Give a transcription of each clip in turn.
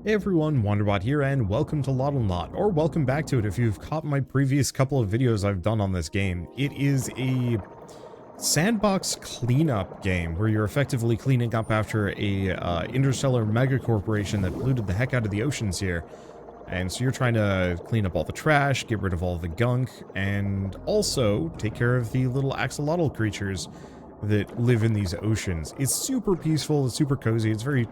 Hey everyone, Wanderbot here, and welcome to Loddlenaut, or welcome back to it if you've caught my previous couple of videos I've done on this game. It is a sandbox cleanup game where you're effectively cleaning up after a interstellar megacorporation that polluted the heck out of the oceans here. And so you're trying to clean up all the trash, get rid of all the gunk, and also take care of the little axolotl creatures that live in these oceans. It's super peaceful, it's super cozy, it's very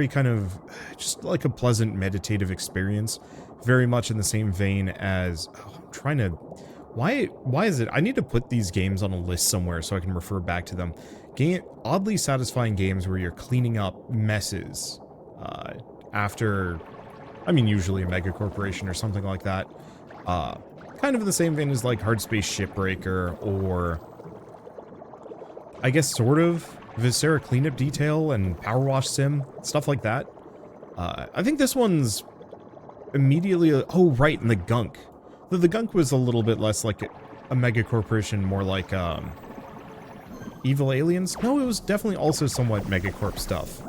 kind of just like a pleasant meditative experience, very much in the same vein as I'm trying to why is it I need to put these games on a list somewhere so I can refer back to them. Oddly satisfying games where you're cleaning up messes after, I mean, usually a mega corporation or something like that, kind of in the same vein as like Hard Space Shipbreaker, or I guess sort of Viscera Cleanup Detail and Power Wash Sim, stuff like that. I think this one's immediately, oh right, and the gunk. The gunk was a little bit less like a mega corporation, more like evil aliens. No, it was definitely also somewhat megacorp stuff.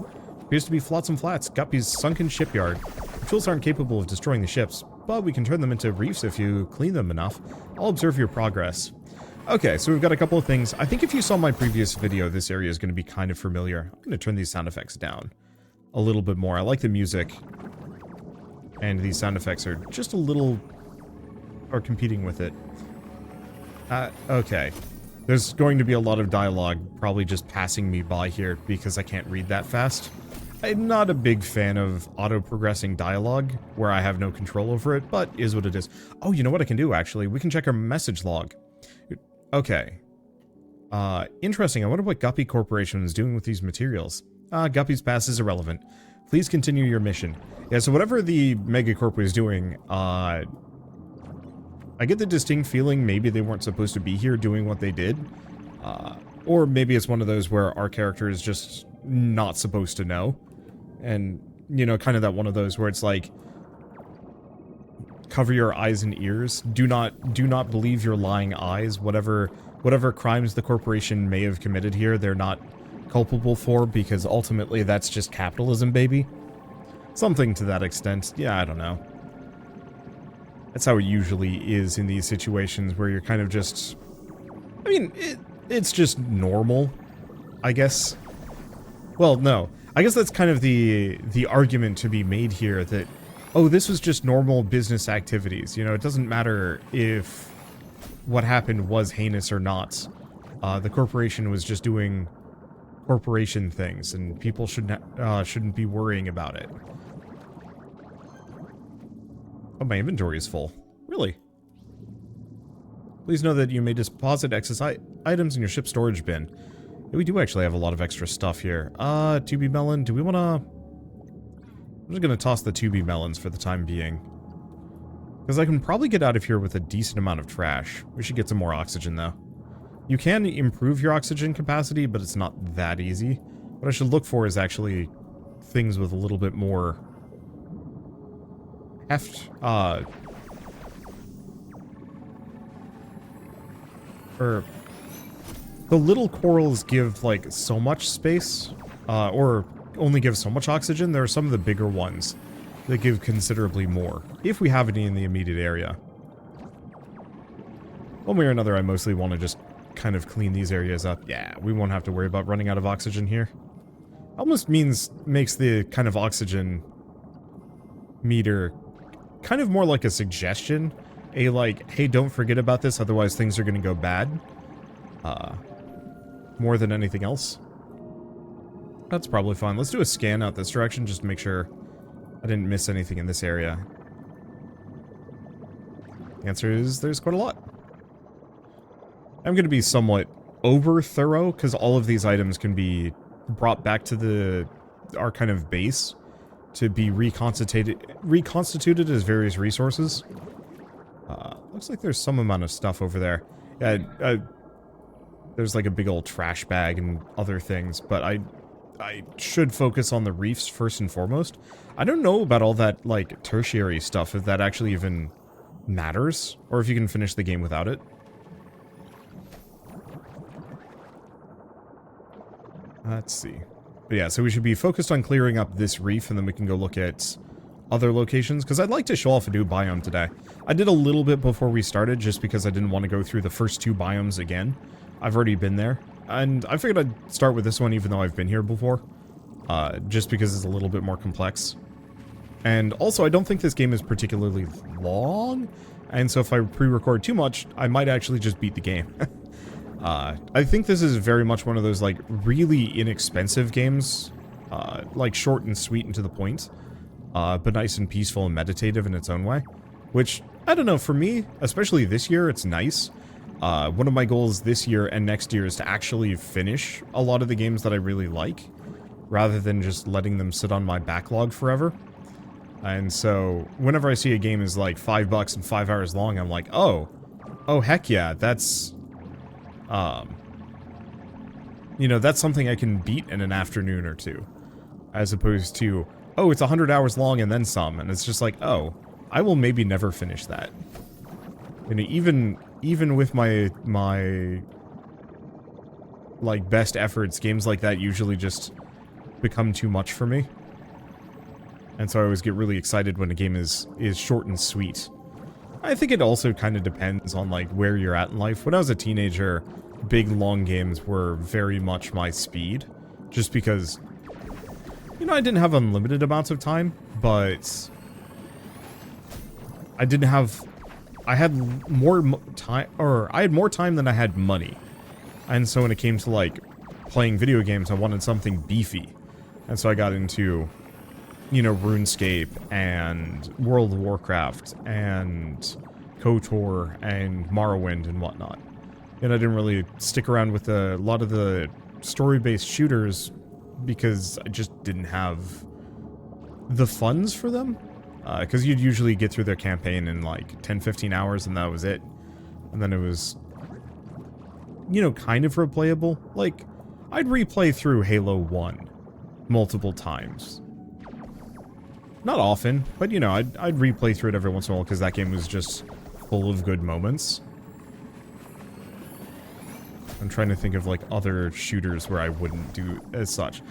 Appears to be Flotsam Flats, Guppy's sunken shipyard. The tools aren't capable of destroying the ships, but we can turn them into reefs if you clean them enough. I'll observe your progress. Okay, so we've got a couple of things. I think if you saw my previous video, this area is going to be kind of familiar. I'm going to turn these sound effects down a little bit more. I like the music, and these sound effects are just a little, are competing with it. Okay. There's going to be a lot of dialogue probably just passing me by here because I can't read that fast. I'm not a big fan of auto-progressing dialogue where I have no control over it, but is what it is. Oh, you know what I can do, actually? We can check our message log. Okay. Interesting. I wonder what Guppy Corporation is doing with these materials. Guppy's past is irrelevant. Please continue your mission. Yeah, so whatever the Megacorp was doing, I get the distinct feeling maybe they weren't supposed to be here doing what they did. Or maybe it's one of those where our character is just not supposed to know. And, you know, kind of that one of those where it's like, cover your eyes and ears. Do not believe your lying eyes. Whatever crimes the corporation may have committed here, they're not culpable for, because ultimately that's just capitalism, baby. Something to that extent. Yeah, I don't know. That's how it usually is in these situations where you're kind of just, I mean, it's just normal, I guess. Well, no. I guess that's kind of the argument to be made here, that oh, this was just normal business activities. You know, it doesn't matter if what happened was heinous or not. The corporation was just doing corporation things, and people shouldn't be worrying about it. Oh, my inventory is full. Really? Please know that you may deposit excess items in your ship storage bin. Yeah, we do actually have a lot of extra stuff here. Tubby melon, do we want to... I'm just going to toss the tubby melons for the time being. Because I can probably get out of here with a decent amount of trash. We should get some more oxygen, though. You can improve your oxygen capacity, but it's not that easy. What I should look for is actually things with a little bit more heft. Or the little corals give, like, so much space, or only give so much oxygen. There are some of the bigger ones that give considerably more, if we have any in the immediate area. One way or another, I mostly want to just kind of clean these areas up. Yeah, we won't have to worry about running out of oxygen here. Almost makes the kind of oxygen meter kind of more like a suggestion. A like, hey, don't forget about this, otherwise things are going to go bad. More than anything else. That's probably fine. Let's do a scan out this direction just to make sure I didn't miss anything in this area. The answer is there's quite a lot. I'm going to be somewhat over thorough because all of these items can be brought back to our kind of base to be reconstituted as various resources. Looks like there's some amount of stuff over there. Yeah, there's like a big old trash bag and other things, but I should focus on the reefs first and foremost. I don't know about all that, like, tertiary stuff, if that actually even matters, or if you can finish the game without it. Let's see. But yeah, so we should be focused on clearing up this reef, and then we can go look at other locations, because I'd like to show off a new biome today. I did a little bit before we started, just because I didn't want to go through the first 2 biomes again. I've already been there, and I figured I'd start with this one, even though I've been here before, just because it's a little bit more complex. And also, I don't think this game is particularly long, and so if I pre-record too much, I might actually just beat the game. I think this is very much one of those, like, really inexpensive games, like, short and sweet and to the point. But nice and peaceful and meditative in its own way. Which, I don't know, for me, especially this year, it's nice. One of my goals this year and next year is to actually finish a lot of the games that I really like, rather than just letting them sit on my backlog forever. And so, whenever I see a game is like $5 and 5 hours long, I'm like, oh heck yeah, that's, you know, that's something I can beat in an afternoon or two. As opposed to, oh, it's 100 hours long and then some, and it's just like, oh, I will maybe never finish that. You know, even with my like best efforts, games like that usually just become too much for me. And so I always get really excited when a game is short and sweet. I think it also kind of depends on like where you're at in life. When I was a teenager, big long games were very much my speed, just because, you know, I didn't have unlimited amounts of time, but I had more time, or I had more time than I had money. And so when it came to like playing video games, I wanted something beefy. And so I got into, you know, RuneScape and World of Warcraft and KOTOR and Morrowind and whatnot. And I didn't really stick around with a lot of the story-based shooters because I just didn't have the funds for them. Because you'd usually get through their campaign in like 10-15 hours and that was it. And then it was, you know, kind of replayable. Like, I'd replay through Halo 1 multiple times. Not often, but you know, I'd replay through it every once in a while because that game was just full of good moments. I'm trying to think of like other shooters where I wouldn't do as such.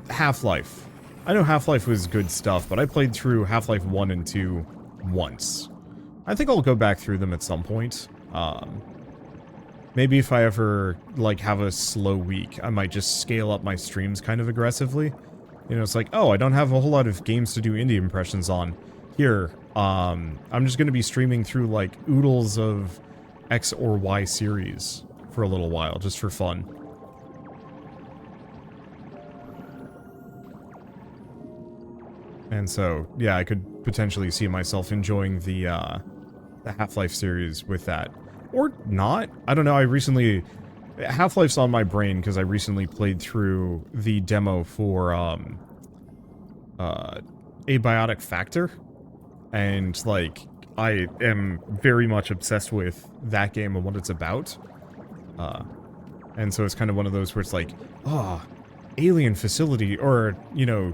Half-Life. I know Half-Life was good stuff, but I played through Half-Life 1 and 2 once. I think I'll go back through them at some point. Maybe if I ever like have a slow week, I might just scale up my streams kind of aggressively. You know, it's like, oh, I don't have a whole lot of games to do indie impressions on. Here, I'm just going to be streaming through, like, oodles of X or Y series for a little while, just for fun. And so, yeah, I could potentially see myself enjoying the Half-Life series with that. Or not. I don't know, I recently... Half-Life's on my brain because I recently played through the demo for Abiotic Factor, and like I am very much obsessed with that game and what it's about. And so it's kind of one of those where it's like, oh, alien facility, or you know,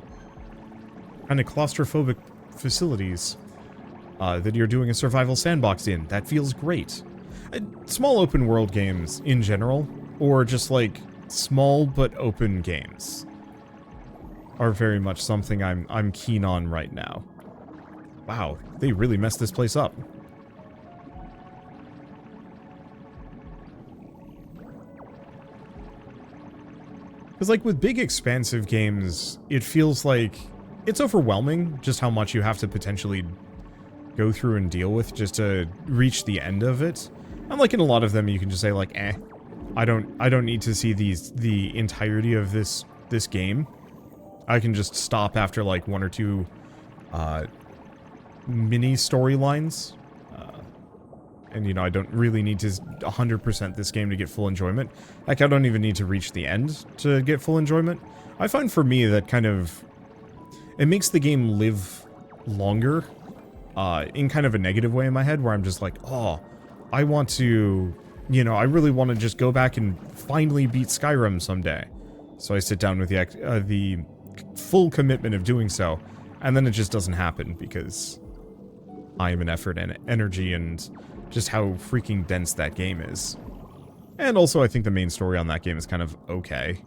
kind of claustrophobic facilities that you're doing a survival sandbox in. That feels great. Small open world games in general, or just like small but open games, are very much something I'm keen on right now. Wow, they really messed this place up. Because like with big expansive games, it feels like it's overwhelming just how much you have to potentially go through and deal with just to reach the end of it. Unlike in a lot of them, you can just say like, eh, I don't need to see the entirety of this game. I can just stop after like 1 or 2 mini storylines. And you know, I don't really need to 100% this game to get full enjoyment. Like, I don't even need to reach the end to get full enjoyment. I find for me that kind of, it makes the game live longer, in kind of a negative way in my head, where I'm just like, oh, I want to, you know, I really want to just go back and finally beat Skyrim someday. So I sit down with the full commitment of doing so, and then it just doesn't happen because time and effort and energy and just how freaking dense that game is. And also, I think the main story on that game is kind of okay.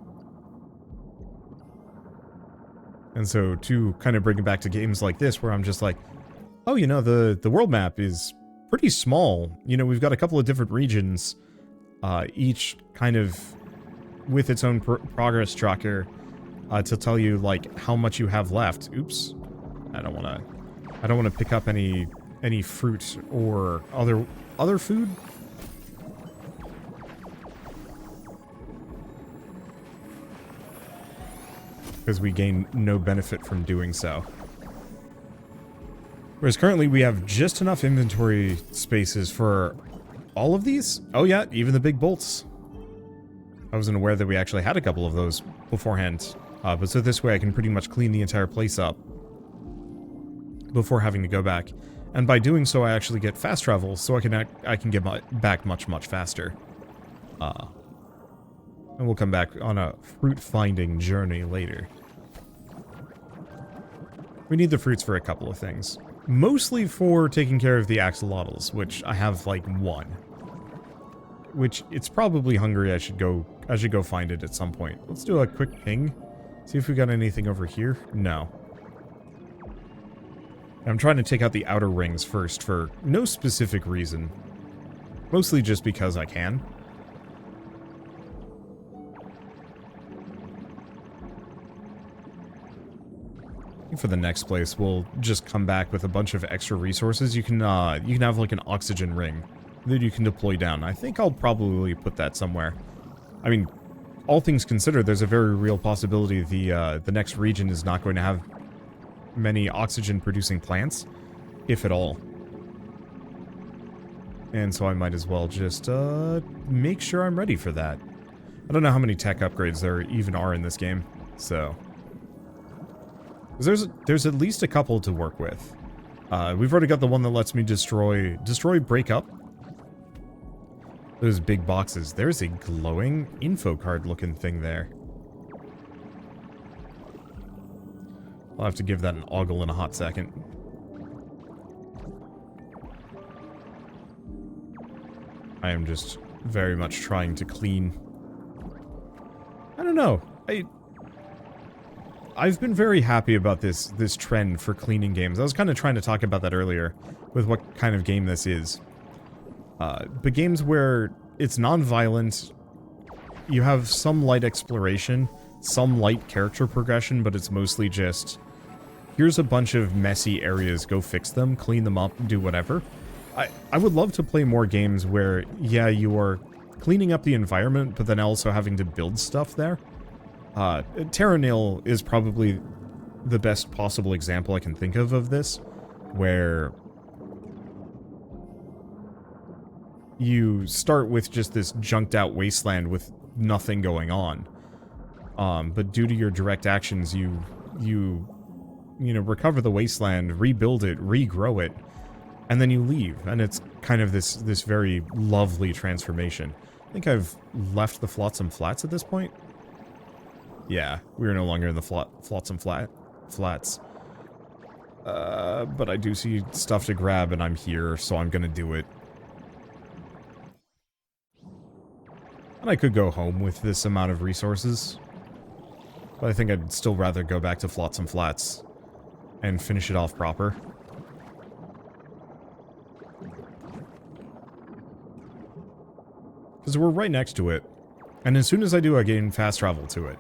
And so to kind of bring it back to games like this where I'm just like, oh, you know, the world map is pretty small. You know, we've got a couple of different regions, each kind of with its own progress tracker to tell you like how much you have left. Oops, I don't want to pick up any fruit or other food. Because we gain no benefit from doing so. Whereas currently we have just enough inventory spaces for all of these. Oh yeah, even the big bolts. I wasn't aware that we actually had a couple of those beforehand. But so this way I can pretty much clean the entire place up before having to go back. And by doing so I actually get fast travel, so I can get back much faster. And we'll come back on a fruit-finding journey later. We need the fruits for a couple of things. Mostly for taking care of the axolotls, which I have, like, one. Which, it's probably hungry. I should go find it at some point. Let's do a quick ping. See if we got anything over here. No. I'm trying to take out the outer rings first for no specific reason. Mostly just because I can. For the next place, we'll just come back with a bunch of extra resources. You can have like an oxygen ring that you can deploy down. I think I'll probably put that somewhere. I mean, all things considered, there's a very real possibility the next region is not going to have many oxygen-producing plants, if at all. And so I might as well just make sure I'm ready for that. I don't know how many tech upgrades there even are in this game, so... There's at least a couple to work with. We've already got the one that lets me destroy break up. Those big boxes. There's a glowing info card looking thing there. I'll have to give that an ogle in a hot second. I am just very much trying to clean. I don't know. I've been very happy about this trend for cleaning games. I was kind of trying to talk about that earlier with what kind of game this is. But games where it's non-violent, you have some light exploration, some light character progression, but it's mostly just, here's a bunch of messy areas, go fix them, clean them up, do whatever. I would love to play more games where, yeah, you are cleaning up the environment, but then also having to build stuff there. Terra Nil is probably the best possible example I can think of this, where you start with just this junked out wasteland with nothing going on. But due to your direct actions, you know, recover the wasteland, rebuild it, regrow it, and then you leave. And it's kind of this very lovely transformation. I think I've left the Flotsam Flats at this point. Yeah, we're no longer in the Flotsam Flats. But I do see stuff to grab, and I'm here, so I'm gonna do it. And I could go home with this amount of resources. But I think I'd still rather go back to Flotsam Flats and finish it off proper. Because we're right next to it. And as soon as I do, I gain fast travel to it.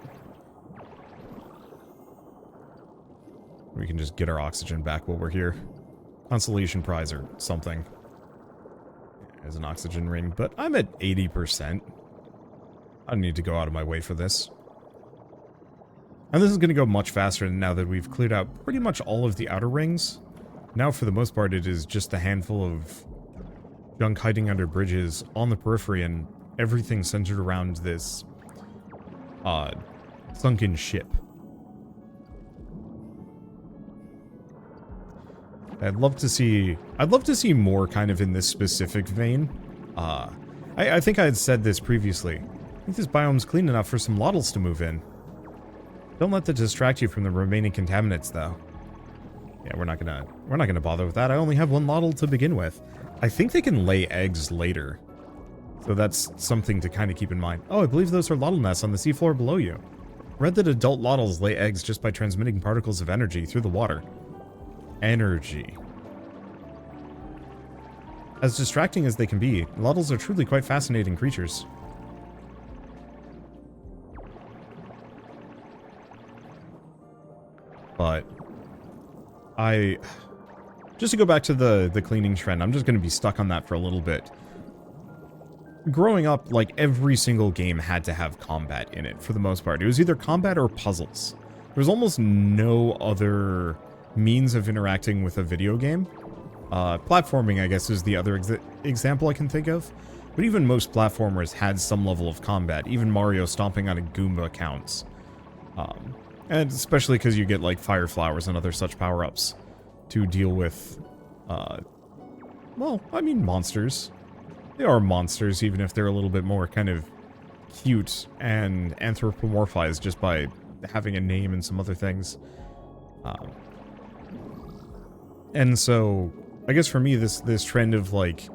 We can just get our oxygen back while we're here. Consolation prize or something. There's an oxygen ring, but I'm at 80%. I don't need to go out of my way for this. And this is going to go much faster now that we've cleared out pretty much all of the outer rings. Now, for the most part, it is just a handful of junk hiding under bridges on the periphery, and everything centered around this sunken ship. I'd love to see more kind of in this specific vein. I think I had said this previously. I think this biome's clean enough for some Loddles to move in. Don't let that distract you from the remaining contaminants, though. Yeah, we're not gonna bother with that. I only have one Loddle to begin with. I think they can lay eggs later, so that's something to kind of keep in mind. Oh, I believe those are Loddle nests on the seafloor below you. Read that adult Loddles lay eggs just by transmitting particles of energy through the water. Energy. As distracting as they can be, Loddles are truly quite fascinating creatures. But just to go back to the cleaning trend, I'm just going to be stuck on that for a little bit. Growing up, like, every single game had to have combat in it, for the most part. It was either combat or puzzles. There was almost no other means of interacting with a video game. Platforming, I guess, is the other example I can think of. But even most platformers had some level of combat. Even Mario stomping on a Goomba counts. And especially because you get, like, fire flowers and other such power-ups to deal with, well, I mean, monsters. They are monsters, even if they're a little bit more kind of cute and anthropomorphized just by having a name and some other things. And so, I guess for me, this trend of, like,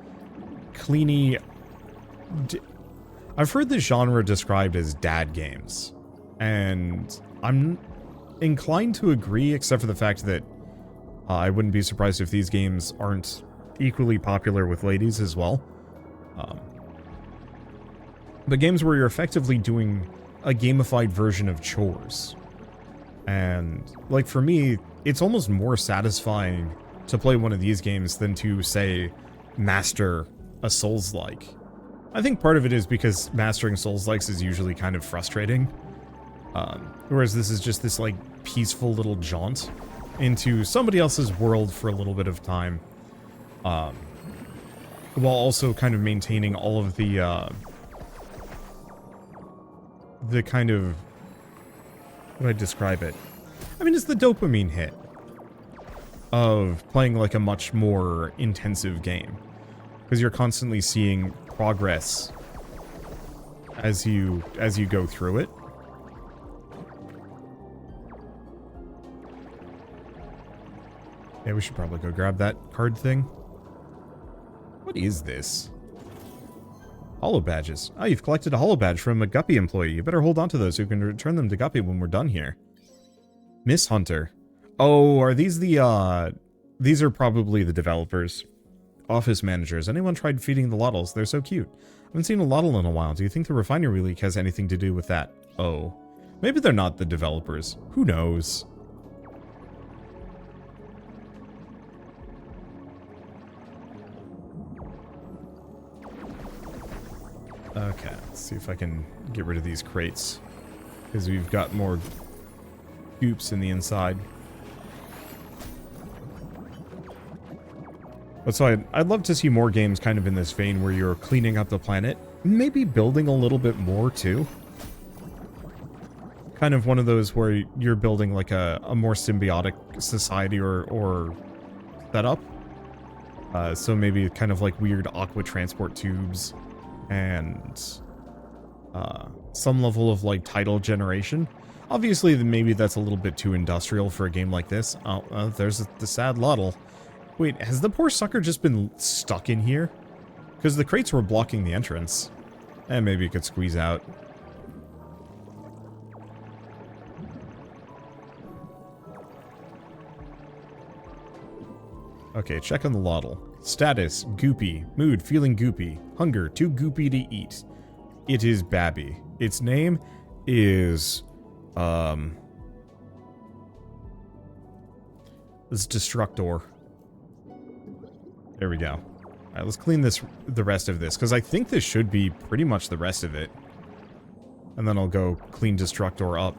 cleany... I've heard this genre described as dad games. And I'm inclined to agree, except for the fact that I wouldn't be surprised if these games aren't equally popular with ladies as well. But games where you're effectively doing a gamified version of chores. And, like, for me, it's almost more satisfying to play one of these games than to, say, master a Souls-like. I think part of it is because mastering Souls-likes is usually kind of frustrating. Whereas this is just this, like, peaceful little jaunt into somebody else's world for a little bit of time. While also kind of maintaining all of the kind of... how do I describe it? I mean, it's the dopamine hit of playing, like, a much more intensive game. Because you're constantly seeing progress as you go through it. Yeah, we should probably go grab that card thing. What is this? Holo badges. Ah, you've collected a holo badge from a Guppy employee. You better hold on to those so you can return them to Guppy when we're done here. Miss Hunter. Oh, are these the, these are probably the developers. Office managers. Anyone tried feeding the Loddles? They're so cute. I haven't seen a Loddle in a while. Do you think the refinery leak has anything to do with that? Oh. Maybe they're not the developers. Who knows? Okay, let's see if I can get rid of these crates. Because we've got more goops in the inside. But so I'd love to see more games kind of in this vein where you're cleaning up the planet. Maybe building a little bit more too. Kind of one of those where you're building like a more symbiotic society or setup. So maybe kind of like weird aqua transport tubes. And some level of, like, tidal generation. Obviously, maybe that's a little bit too industrial for a game like this. Oh, there's the sad Loddle. Wait, has the poor sucker just been stuck in here? Because the crates were blocking the entrance. And maybe it could squeeze out. Okay, check on the Loddle. Status, goopy. Mood, feeling goopy. Hunger, too goopy to eat. It is Babby. Its name is, it's Destructor. There we go. Alright, let's clean the rest of this, because I think this should be pretty much the rest of it. And then I'll go clean Destructor up.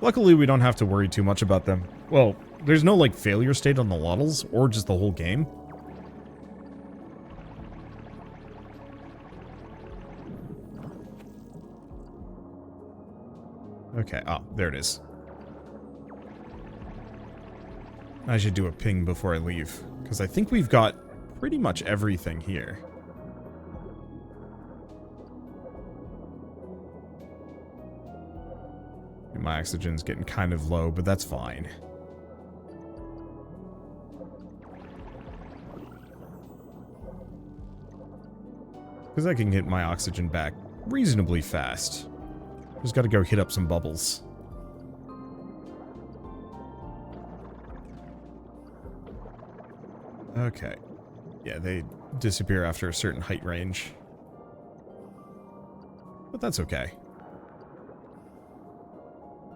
Luckily, we don't have to worry too much about them. Well, there's no, like, failure state on the Loddles, or just the whole game. Okay, oh, there it is. I should do a ping before I leave, because I think we've got pretty much everything here. My oxygen's getting kind of low, but that's fine. Because I can get my oxygen back reasonably fast. Just gotta go hit up some bubbles. Okay. Yeah, they disappear after a certain height range. But that's okay.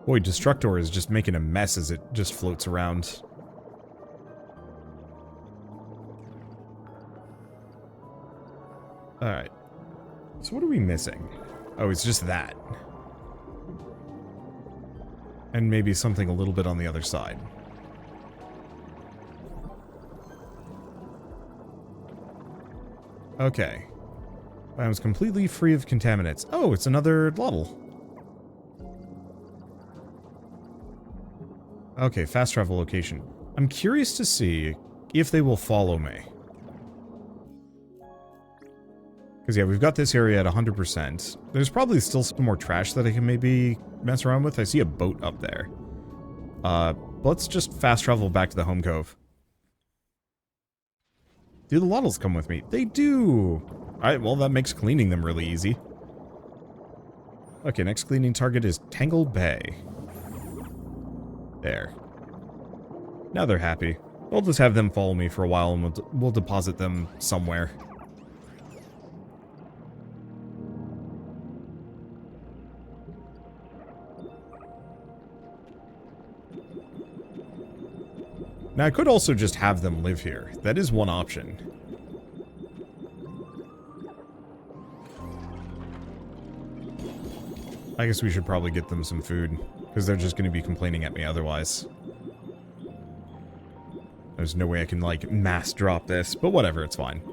Boy, Destructor is just making a mess as it just floats around. Alright. So what are we missing? Oh, it's just that. And maybe something a little bit on the other side. Okay. Biome's completely free of contaminants. Oh, it's another Loddle. Okay, fast travel location. I'm curious to see if they will follow me. Because, yeah, we've got this area at 100%. There's probably still some more trash that I can maybe mess around with. I see a boat up there. Let's just fast travel back to the home cove. Do the Loddles come with me? They do! Alright, well, that makes cleaning them really easy. Okay, next cleaning target is Tangled Bay. There. Now they're happy. I'll just have them follow me for a while and we'll deposit them somewhere. Now, I could also just have them live here. That is one option. I guess we should probably get them some food, because they're just going to be complaining at me otherwise. There's no way I can, like, mass drop this, but whatever, it's fine.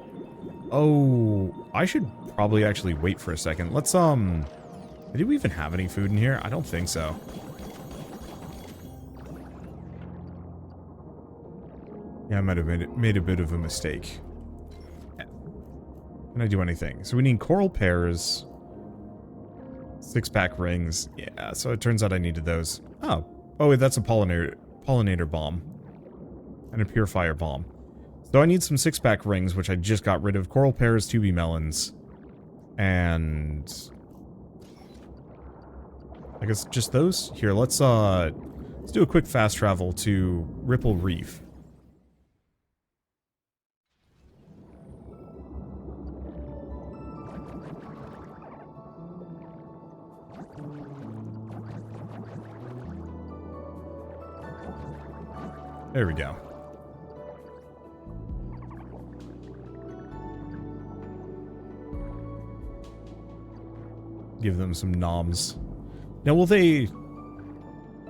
Oh, I should probably actually wait for a second. Let's, did we even have any food in here? I don't think so. Yeah, I might have made a bit of a mistake. Can I do anything? So we need coral pears, 6-pack rings. Yeah, so it turns out I needed those. Oh, wait, that's a pollinator bomb and a purifier bomb. So I need some 6-pack rings, which I just got rid of. Coral pears, 2B melons, and I guess just those. Here, let's do a quick fast travel to Ripple Reef. There we go. Give them some noms. Now, will they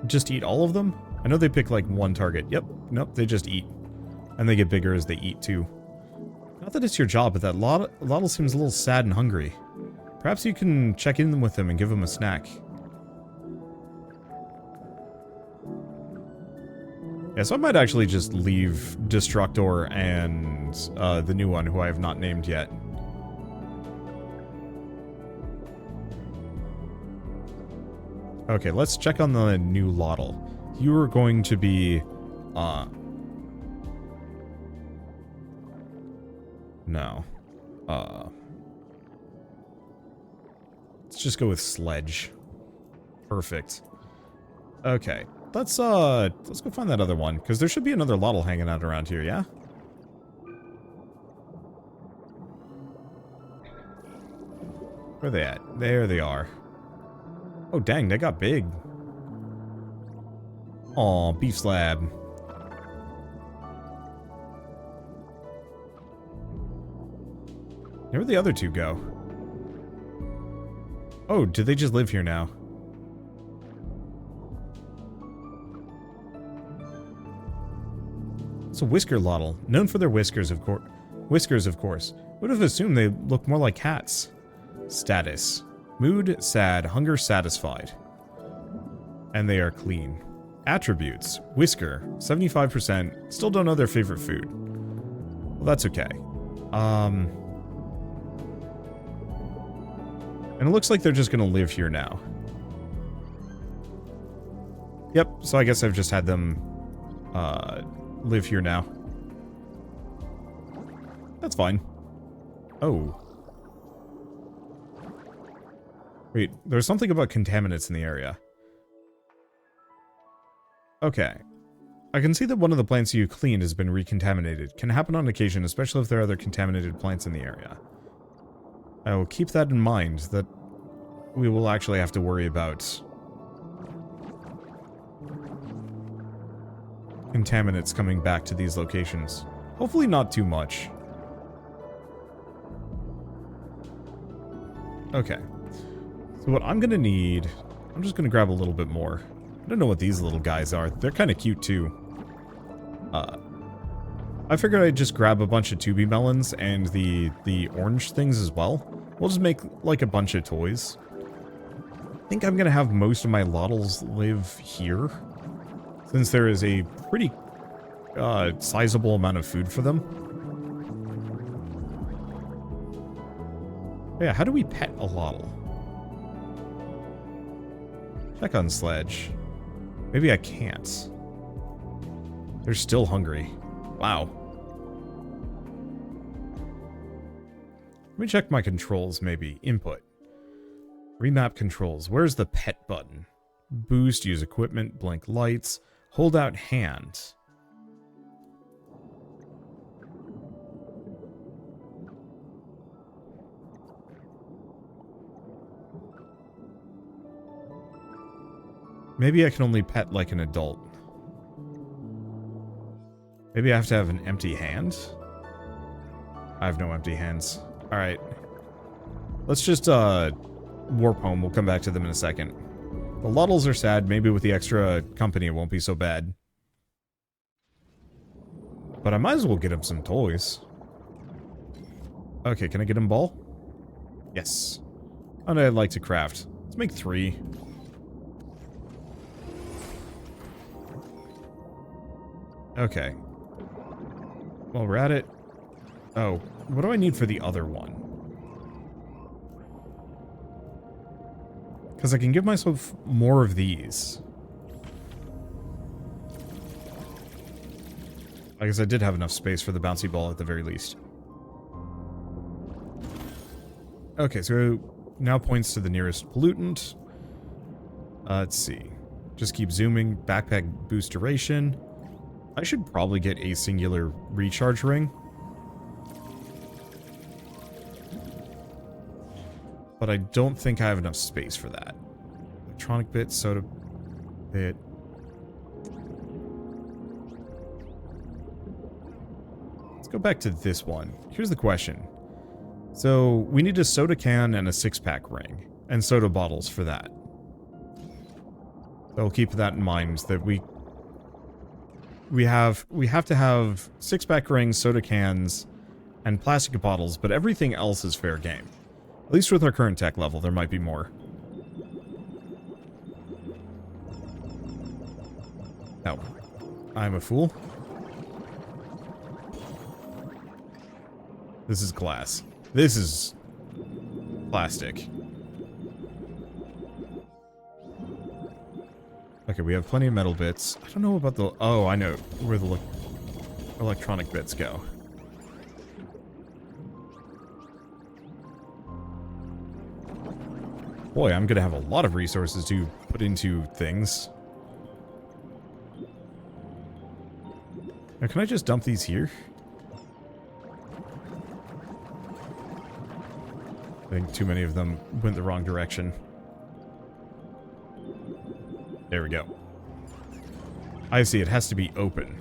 just eat all of them? I know they pick, like, one target. Yep. Nope, they just eat. And they get bigger as they eat, too. Not that it's your job, but that Loddle seems a little sad and hungry. Perhaps you can check in with them and give them a snack. Yeah, so I might actually just leave Destructor and the new one, who I have not named yet. Okay, let's check on the new Loddle. You are going to be, no. Let's just go with Sledge. Perfect. Okay. Let's go find that other one, because there should be another Loddle hanging out around here, yeah? Where are they at? There they are. Oh, dang, they got big. Aw, beef slab. Where'd the other two go? Oh, do they just live here now? It's a whisker Loddle, known for their whiskers, of course. Would have assumed they look more like cats. Status: mood, sad, hunger satisfied. And they are clean. Attributes: whisker, 75%. Still don't know their favorite food. Well, that's okay. And it looks like they're just gonna live here now. Yep, so I guess I've just had them, live here now. That's fine. Oh. Wait, there's something about contaminants in the area. Okay. I can see that one of the plants you cleaned has been recontaminated. Can happen on occasion, especially if there are other contaminated plants in the area. I will keep that in mind, that we will actually have to worry about contaminants coming back to these locations. Hopefully not too much. Okay. So what I'm gonna need... I'm just gonna grab a little bit more. I don't know what these little guys are. They're kind of cute too. I figured I'd just grab a bunch of Tubi melons and the orange things as well. We'll just make like a bunch of toys. I think I'm gonna have most of my Loddles live here, since there is a pretty sizable amount of food for them. Yeah, how do we pet a Loddle? Check on Sledge. Maybe I can't. They're still hungry. Wow. Let me check my controls, maybe. Input. Remap controls. Where's the pet button? Boost, use equipment, blink lights, hold out hand. Maybe I can only pet like an adult. Maybe I have to have an empty hand? I have no empty hands. Alright. Let's just, warp home. We'll come back to them in a second. The Loddles are sad. Maybe with the extra company it won't be so bad. But I might as well get him some toys. Okay, can I get him ball? Yes. And I'd like to craft. Let's make 3. Okay. While we're at it... Oh, what do I need for the other one? Because I can give myself more of these. I guess I did have enough space for the bouncy ball at the very least. Okay, so now points to the nearest pollutant. Let's see. Just keep zooming. Backpack boost duration. I should probably get a singular recharge ring. But I don't think I have enough space for that. Electronic bit, soda bit. Let's go back to this one. Here's the question. So, we need a soda can and a 6-pack ring. And soda bottles for that. So I'll keep that in mind, that we have to have 6-pack rings, soda cans, and plastic bottles, but everything else is fair game. At least with our current tech level, there might be more. No. I'm a fool. This is glass. This is plastic. Okay, we have plenty of metal bits. I don't know about the... Oh, I know where the electronic bits go. Boy, I'm gonna have a lot of resources to put into things. Now, can I just dump these here? I think too many of them went the wrong direction. There we go. I see, it has to be open.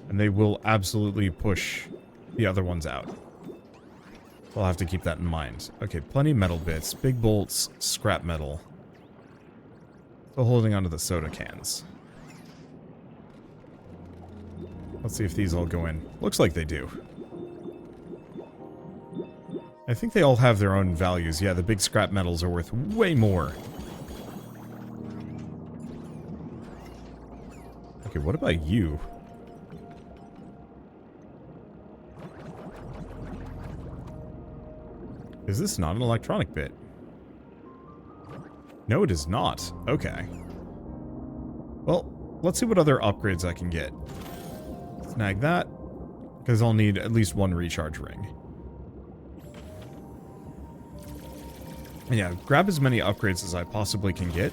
And they will absolutely push the other ones out. We'll have to keep that in mind. Okay, plenty of metal bits, big bolts, scrap metal. Still holding onto the soda cans. Let's see if these all go in. Looks like they do. I think they all have their own values. Yeah, the big scrap metals are worth way more. Okay, what about you? Is this not an electronic bit? No, it is not. Okay. Well, let's see what other upgrades I can get. Snag that, because I'll need at least one recharge ring. And yeah, grab as many upgrades as I possibly can get.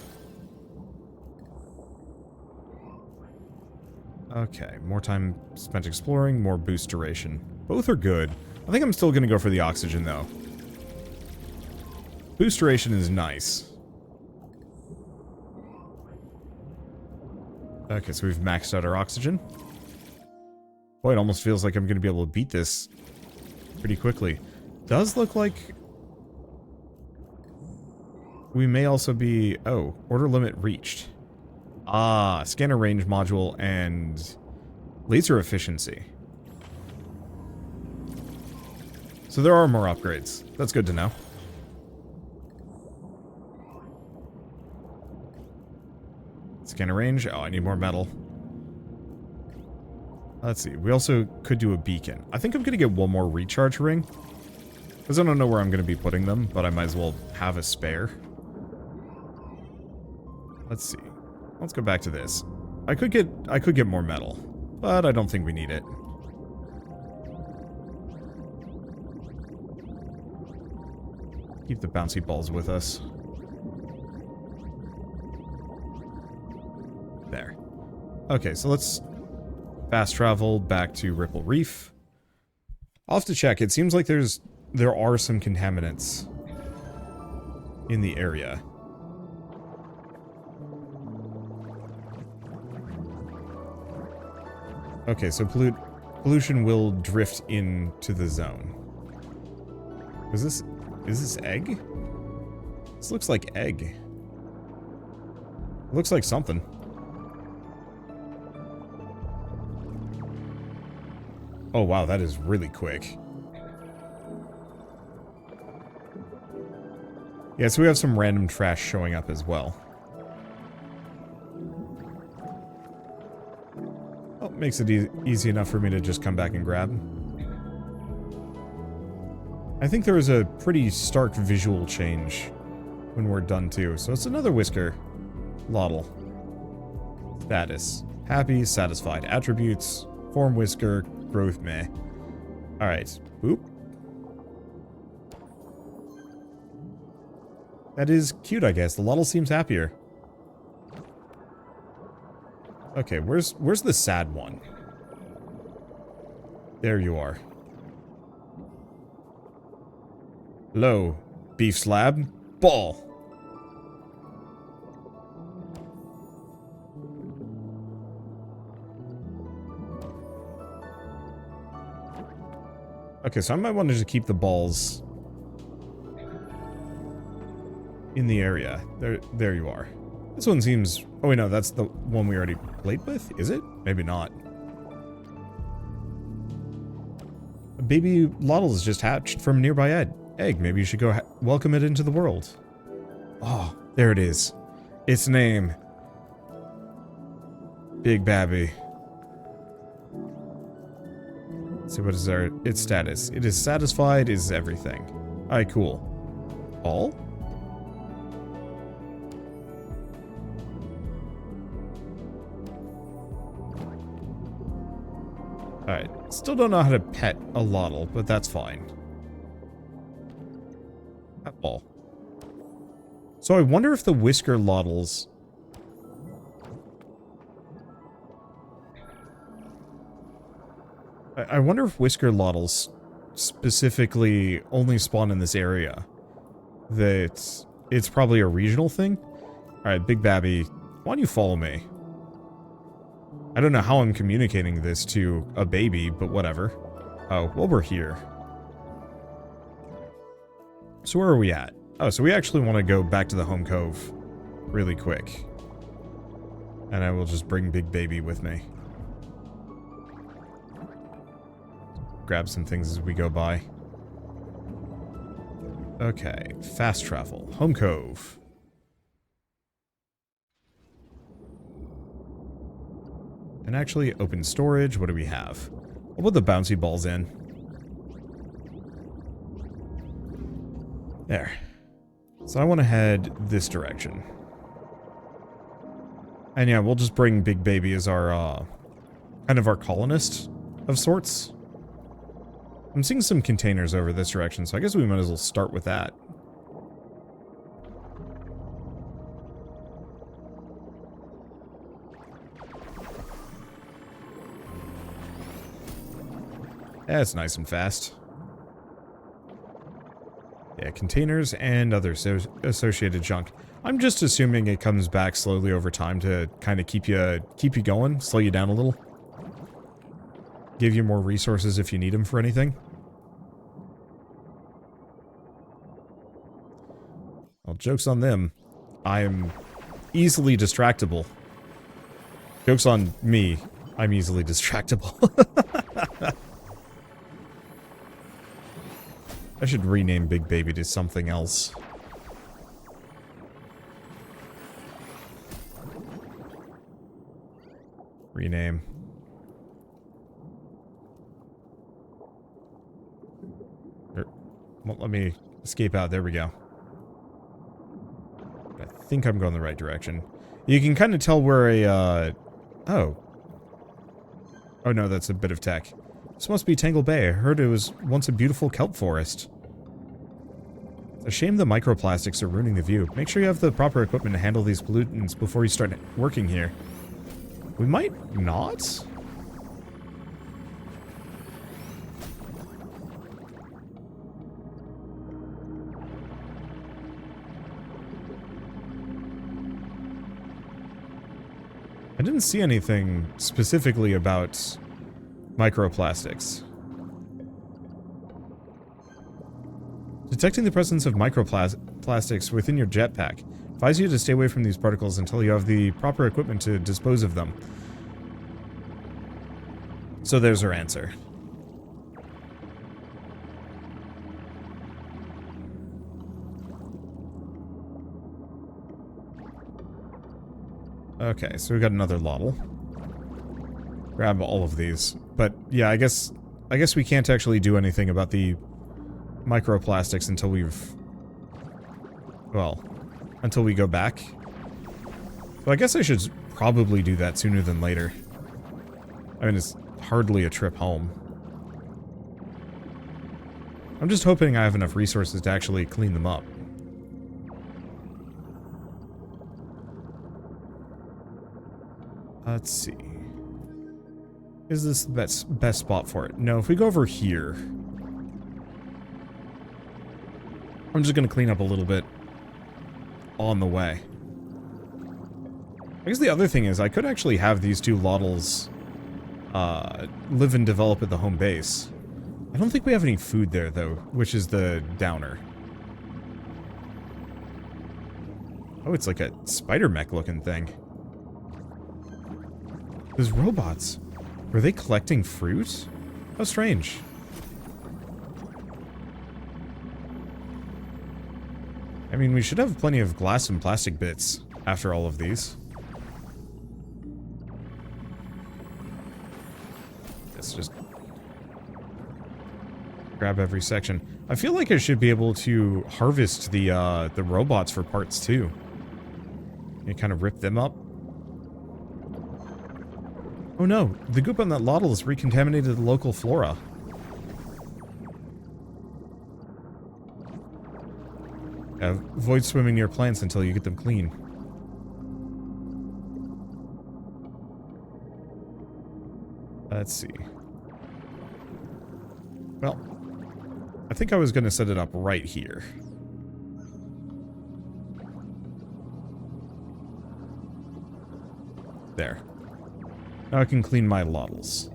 Okay, more time spent exploring, more boost duration. Both are good. I think I'm still going to go for the oxygen, though. Boost duration is nice. Okay, so we've maxed out our oxygen. Boy, it almost feels like I'm going to be able to beat this pretty quickly. Does look like we may also be... Oh, order limit reached. Ah, scanner range module and laser efficiency. So there are more upgrades. That's good to know. Scanner range. Oh, I need more metal. Let's see. We also could do a beacon. I think I'm going to get one more recharge ring. Because I don't know where I'm going to be putting them, but I might as well have a spare. Let's see. Let's go back to this. I could get more metal, but I don't think we need it. Keep the bouncy balls with us. There. Okay, so let's fast travel back to Ripple Reef. I'll have to check. It seems like there are some contaminants in the area. Okay, so pollution will drift into the zone. Is this egg? This looks like egg. It looks like something. Oh wow, that is really quick. Yeah, so we have some random trash showing up as well. Oh, makes it easy enough for me to just come back and grab. I think there was a pretty stark visual change when we're done too. So it's another whisker. Loddle. Status. Happy, satisfied. Attributes. Form whisker. Growth meh. Alright. Boop. That is cute, I guess. The Loddle seems happier. Okay, where's the sad one? There you are. Hello, beef slab. Ball. Okay, so I might want to just keep the balls in the area. There you are. This one seems... Oh wait, no, that's the one we already played with? Is it? Maybe not. A baby Loddles just hatched from a nearby egg. Maybe you should go welcome it into the world. Oh, there it is. Its name. Big Babby. Let's see, what is its status? It is satisfied, is everything. Alright, cool. All? Alright, still don't know how to pet a Loddle, but that's fine. Pet ball. So I wonder if the whisker Loddles... I wonder if whisker Loddles specifically only spawn in this area. That it's probably a regional thing? Alright, Big Babby, why don't you follow me? I don't know how I'm communicating this to a baby, but whatever. Oh, well, we're here. So where are we at? Oh, so we actually want to go back to the home cove really quick. And I will just bring Big Baby with me. Grab some things as we go by. Okay, fast travel. Home cove. And actually, open storage. What do we have? We'll put the bouncy balls in. There. So I want to head this direction. And yeah, we'll just bring Big Baby as our, kind kind of our colonist of sorts. I'm seeing some containers over this direction, so I guess we might as well start with that. That's nice and fast. Yeah, containers and other associated junk. I'm just assuming it comes back slowly over time to kind of keep you going, slow you down a little. Give you more resources if you need them for anything. Well, joke's on them. I'm easily distractible. Joke's on me. I'm easily distractible. I should rename Big Baby to something else. Rename. Won't let me escape out. There we go. I think I'm going the right direction. You can kind of tell where a, oh. Oh no, that's a bit of tech. This must be Tangled Bay. I heard it was once a beautiful kelp forest. It's a shame the microplastics are ruining the view. Make sure you have the proper equipment to handle these pollutants before you start working here. We might not? I didn't see anything specifically about microplastics. Detecting the presence of microplastics within your jetpack. Advise you to stay away from these particles until you have the proper equipment to dispose of them. So there's our answer. Okay, so we got another Loddle. Grab all of these. But yeah, I guess we can't actually do anything about the microplastics until we've... well, until we go back. So I guess I should probably do that sooner than later. I mean, it's hardly a trip home. I'm just hoping I have enough resources to actually clean them up. Let's see. Is this the best spot for it? No, if we go over here... I'm just going to clean up a little bit on the way. I guess the other thing is I could actually have these two Loddles live and develop at the home base. I don't think we have any food there, though, which is the downer. Oh, it's like a spider mech looking thing. Those robots. Were they collecting fruit? How strange. I mean, we should have plenty of glass and plastic bits after all of these. Let's just grab every section. I feel like I should be able to harvest the robots for parts too. And kind of rip them up. Oh no, the goop on that Loddles recontaminated the local flora. Avoid swimming near plants until you get them clean. Let's see. Well, I think I was going to set it up right here. There. Now I can clean my Loddles.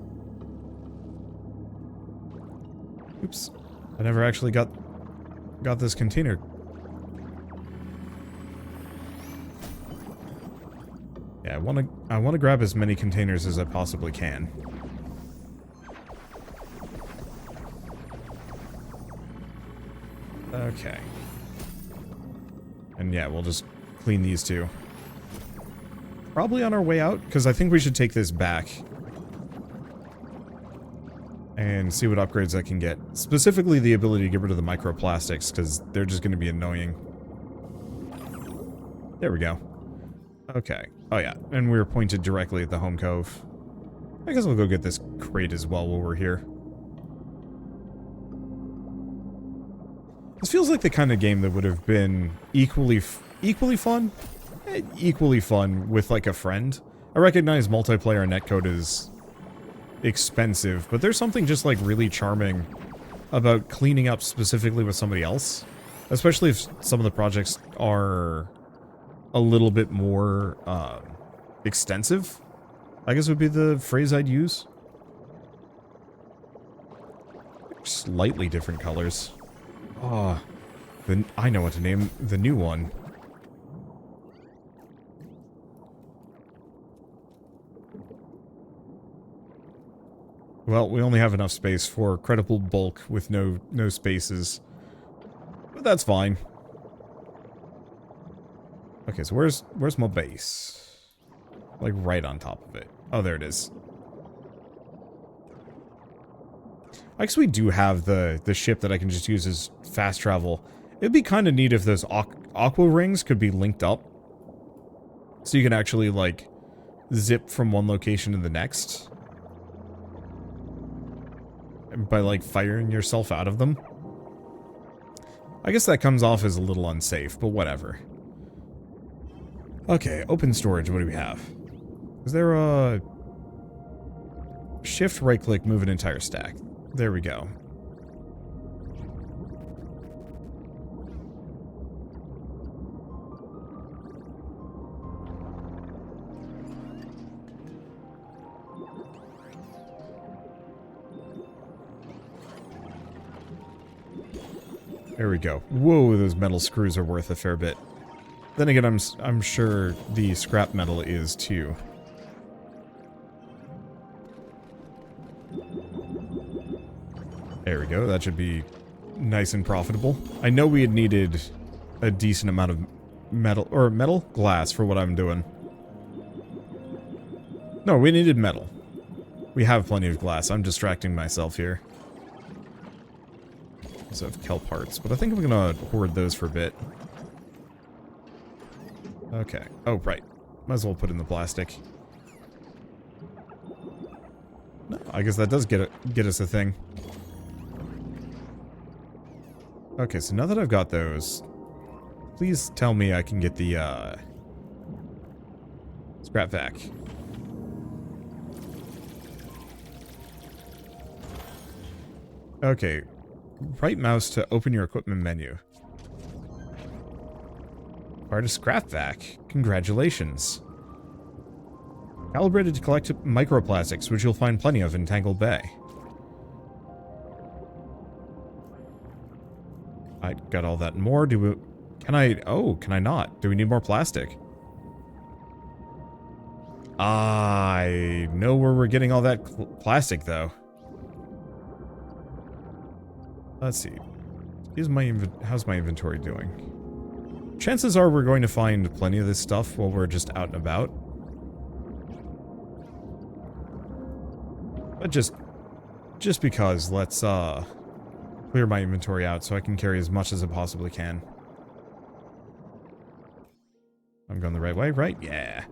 Oops. I never actually got this container. Yeah, I want to grab as many containers as I possibly can. Okay. And yeah, we'll just clean these two. Probably on our way out, because I think we should take this back. And see what upgrades I can get. Specifically the ability to get rid of the microplastics, because they're just going to be annoying. There we go. Okay. Oh yeah, and we were pointed directly at the home cove. I guess we'll go get this crate as well while we're here. This feels like the kind of game that would have been equally fun? Equally fun with, like, a friend. I recognize multiplayer and netcode is expensive, but there's something just, like, really charming about cleaning up specifically with somebody else. Especially if some of the projects are a little bit more, extensive, I guess would be the phrase I'd use. Slightly different colors. Oh, I know what to name the new one. Well, we only have enough space for credible bulk with no spaces. But that's fine. Okay, so where's my base? Like right on top of it. Oh, there it is. I guess we do have the ship that I can just use as fast travel. It'd be kind of neat if those aqua rings could be linked up. So you can actually, like, zip from one location to the next. By, like, firing yourself out of them. I guess that comes off as a little unsafe, but whatever. Okay, open storage, what do we have? Is there a... Shift, right-click, move an entire stack. There we go. There we go. Whoa, those metal screws are worth a fair bit. Then again, I'm sure the scrap metal is too. There we go. That should be nice and profitable. I know we had needed a decent amount of metal glass for what I'm doing. No, we needed metal. We have plenty of glass. I'm distracting myself here. Also have kelp hearts, but I think I'm gonna hoard those for a bit. Okay. Oh, right. Might as well put in the plastic. No, I guess that does get us a thing. Okay, so now that I've got those, please tell me I can get the, scrap vac. Okay. Right mouse to open your equipment menu. Part of scrap vac. Congratulations. Calibrated to collect microplastics, which you'll find plenty of in Tangled Bay. I got all that and more. Can I not? Do we need more plastic? I know where we're getting all that plastic, though. Let's see. How's my inventory doing? Chances are we're going to find plenty of this stuff while we're just out and about. But just because, let's clear my inventory out so I can carry as much as I possibly can. I'm going the right way, right? Yeah.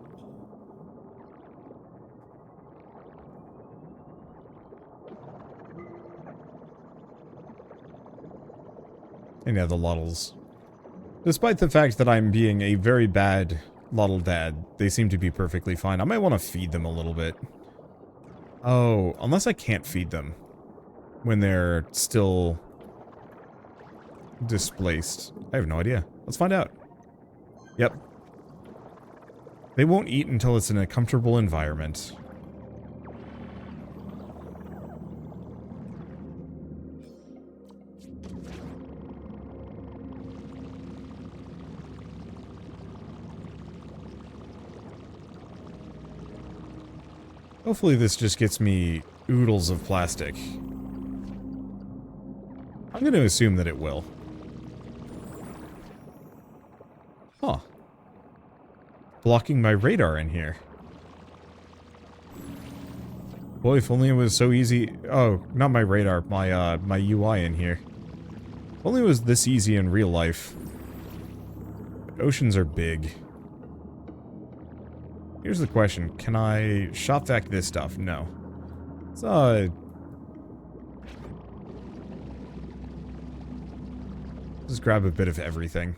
And yeah, the Loddles. Despite the fact that I'm being a very bad Loddle dad, they seem to be perfectly fine. I might want to feed them a little bit. Oh, unless I can't feed them when they're still displaced. I have no idea. Let's find out. Yep. They won't eat until it's in a comfortable environment. Hopefully this just gets me oodles of plastic. I'm going to assume that it will. Huh. Blocking my radar in here. Boy, if only it was so easy. Oh, not my radar, my UI in here. If only it was this easy in real life. Oceans are big. Here's the question. Can I shop vac this stuff? No. Let's just grab a bit of everything.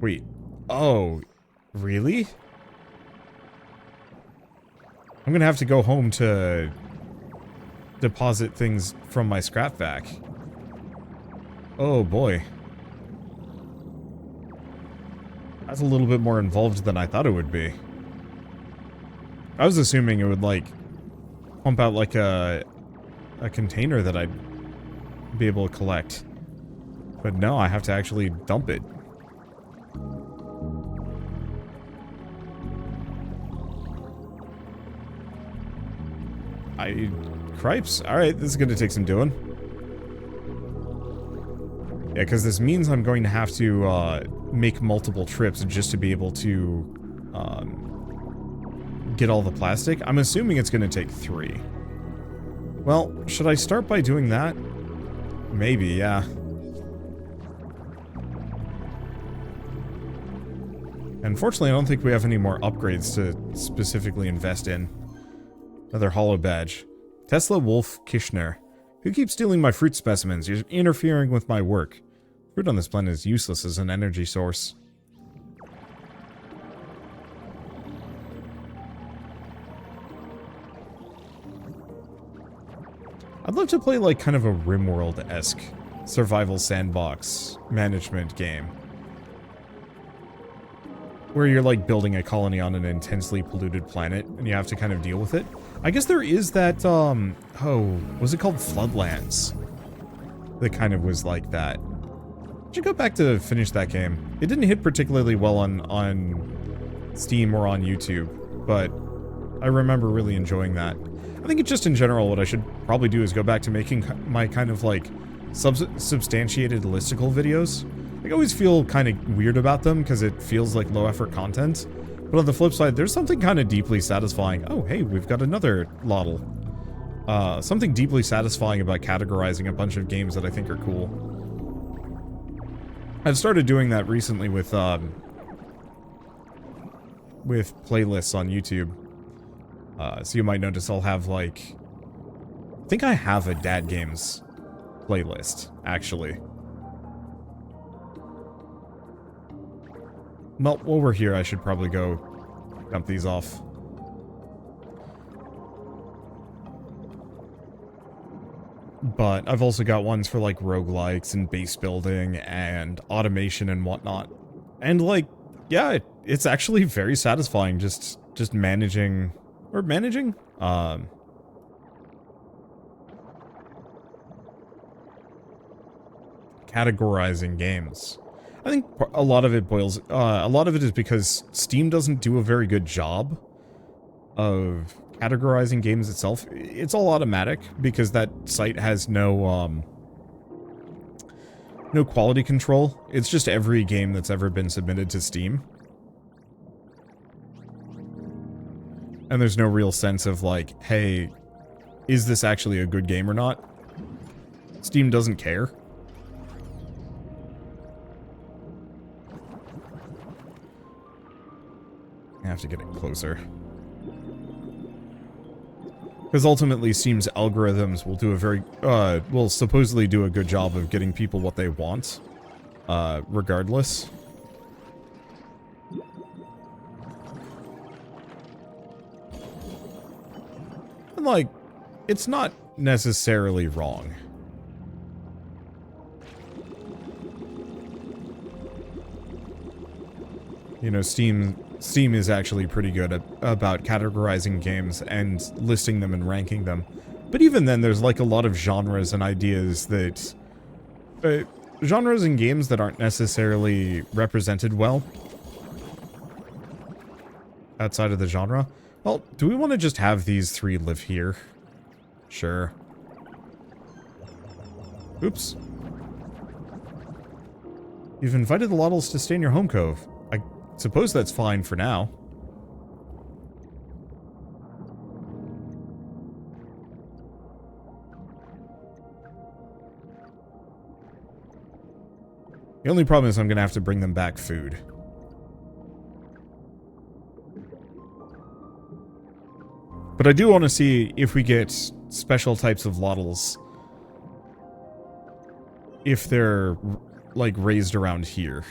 Wait. Oh, really? I'm gonna have to go home to deposit things from my scrap vac. Oh boy. That's a little bit more involved than I thought it would be. I was assuming it would, like, pump out, like, a container that I'd be able to collect. But no, I have to actually dump it. Cripes? Alright, this is gonna take some doing. Yeah, because this means I'm going to have to, make multiple trips just to be able to, get all the plastic. I'm assuming it's gonna take 3. Well, should I start by doing that? Maybe, yeah. Unfortunately, I don't think we have any more upgrades to specifically invest in. Another hollow badge. Tesla Wolf Kishner. Who keeps stealing my fruit specimens? You're interfering with my work. Fruit on this planet is useless as an energy source. I'd love to play like kind of a RimWorld-esque survival sandbox management game. Where you're like building a colony on an intensely polluted planet and you have to kind of deal with it. I guess there is that, oh, was it called Floodlands? That kind of was like that. I should go back to finish that game. It didn't hit particularly well on Steam or on YouTube, but I remember really enjoying that. I think it's just in general what I should probably do is go back to making my kind of like substantiated listicle videos. I always feel kind of weird about them because it feels like low effort content. But on the flip side, there's something kind of deeply satisfying. Oh, hey, we've got another Loddle. Something deeply satisfying about categorizing a bunch of games that I think are cool. I've started doing that recently with playlists on YouTube. So you might notice I'll have like... I think I have a Dad Games playlist, actually. Well, while we're here, I should probably go dump these off. But I've also got ones for like roguelikes and base building and automation and whatnot. And like, yeah, it's actually very satisfying just managing... Or managing? Categorizing games. I think a lot of it boils... a lot of it is because Steam doesn't do a very good job of categorizing games itself. It's all automatic because that site has no, no quality control. It's just every game that's ever been submitted to Steam. And there's no real sense of like, hey, is this actually a good game or not? Steam doesn't care. I have to get it closer. Because ultimately Steam's algorithms will do a very, will supposedly do a good job of getting people what they want, regardless. And like, it's not necessarily wrong. You know, Steam is actually pretty good about categorizing games and listing them and ranking them. But even then, there's like a lot of genres and ideas that... genres and games that aren't necessarily represented well outside of the genre. Well, do we want to just have these 3 live here? Sure. Oops. You've invited the Loddles to stay in your home cove. I suppose that's fine for now. The only problem is I'm gonna have to bring them back food. But I do want to see if we get special types of Loddles. If they're, like, raised around here.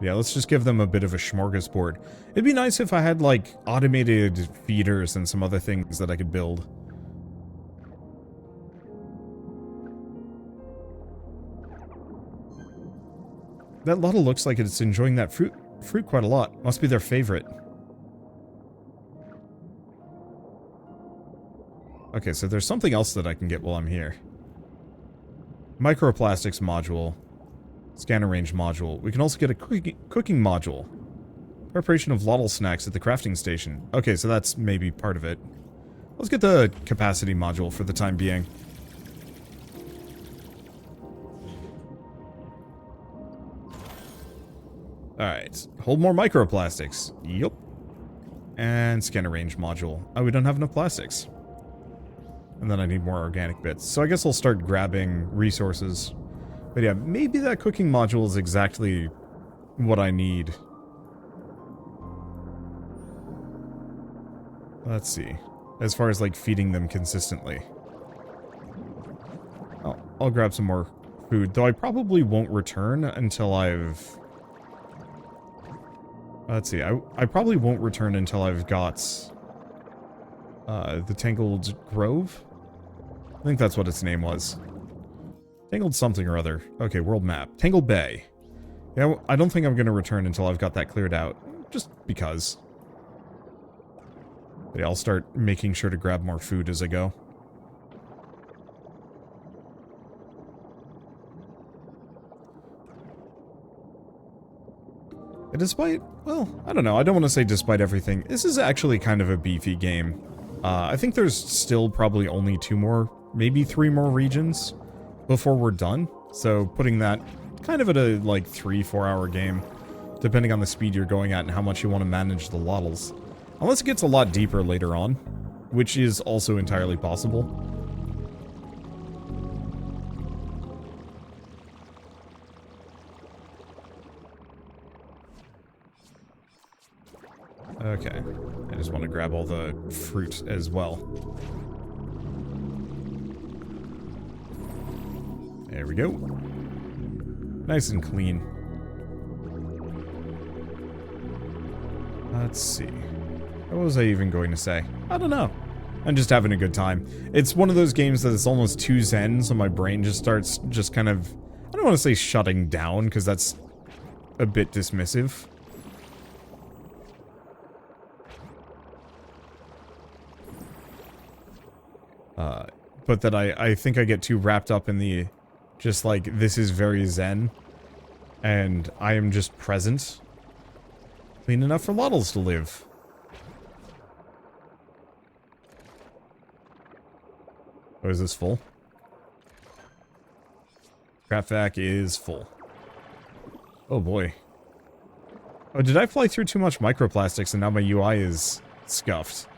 Yeah, let's just give them a bit of a smorgasbord. It'd be nice if I had, like, automated feeders and some other things that I could build. That Loddle looks like it's enjoying that fruit quite a lot. Must be their favorite. Okay, so there's something else that I can get while I'm here. Microplastics module. Scanner range module. We can also get a cooking module. Preparation of Loddle snacks at the crafting station. Okay, so that's maybe part of it. Let's get the capacity module for the time being. Alright, hold more microplastics. Yup. And scanner range module. Oh, we don't have enough plastics. And then I need more organic bits. So I guess I'll start grabbing resources. But yeah, maybe that cooking module is exactly what I need. Let's see. As far as, like, feeding them consistently. I'll grab some more food. Though I probably won't return until I've... Let's see. I probably won't return until I've got... the Tangled Grove? I think that's what its name was. Tangled something or other. Okay, world map. Tangled Bay. Yeah, I don't think I'm going to return until I've got that cleared out. Just because. But yeah, I'll start making sure to grab more food as I go. And despite, well, I don't know. I don't want to say despite everything. This is actually kind of a beefy game. I think there's still probably only 2 more, maybe 3 more regions before we're done. So putting that kind of at a, like, 3-4 hour game, depending on the speed you're going at and how much you want to manage the Loddles. Unless it gets a lot deeper later on, which is also entirely possible. Okay, I just want to grab all the fruit as well. There we go. Nice and clean. Let's see. What was I even going to say? I don't know. I'm just having a good time. It's one of those games that it's almost too zen, so my brain just starts just kind of... I don't want to say shutting down, because that's a bit dismissive. But that I think I get too wrapped up in the... Just like, this is very zen. And I am just present. Clean enough for Loddles to live. Oh, is this full? Craft vac is full. Oh boy. Oh, did I fly through too much microplastics and now my UI is scuffed?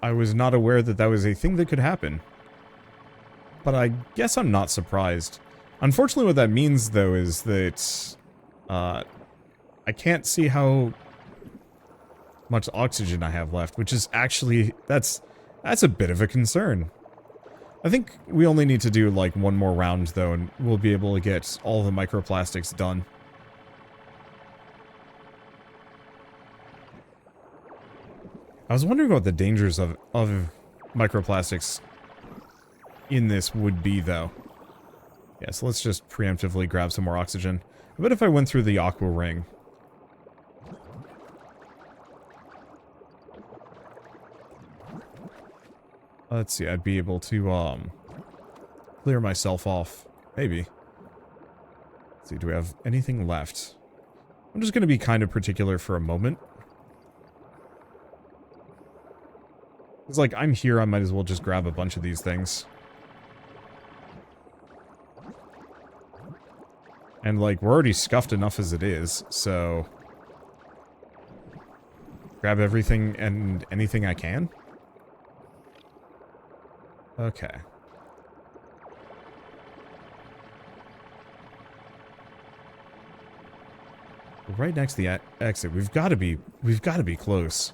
I was not aware that that was a thing that could happen. But I guess I'm not surprised. Unfortunately, what that means, though, is that... I can't see how much oxygen I have left, which is actually... That's a bit of a concern. I think we only need to do, like, 1 more round, though, and we'll be able to get all the microplastics done. I was wondering what the dangers of microplastics in this would be, though. Yeah, so let's just preemptively grab some more oxygen. I bet if I went through the aqua ring... Let's see, I'd be able to, clear myself off. Maybe. Let's see, do we have anything left? I'm just gonna be kind of particular for a moment. It's like, I'm here, I might as well just grab a bunch of these things. And, like, we're already scuffed enough as it is, so... Grab everything and anything I can? Okay. We're right next to the exit. We've got to be close.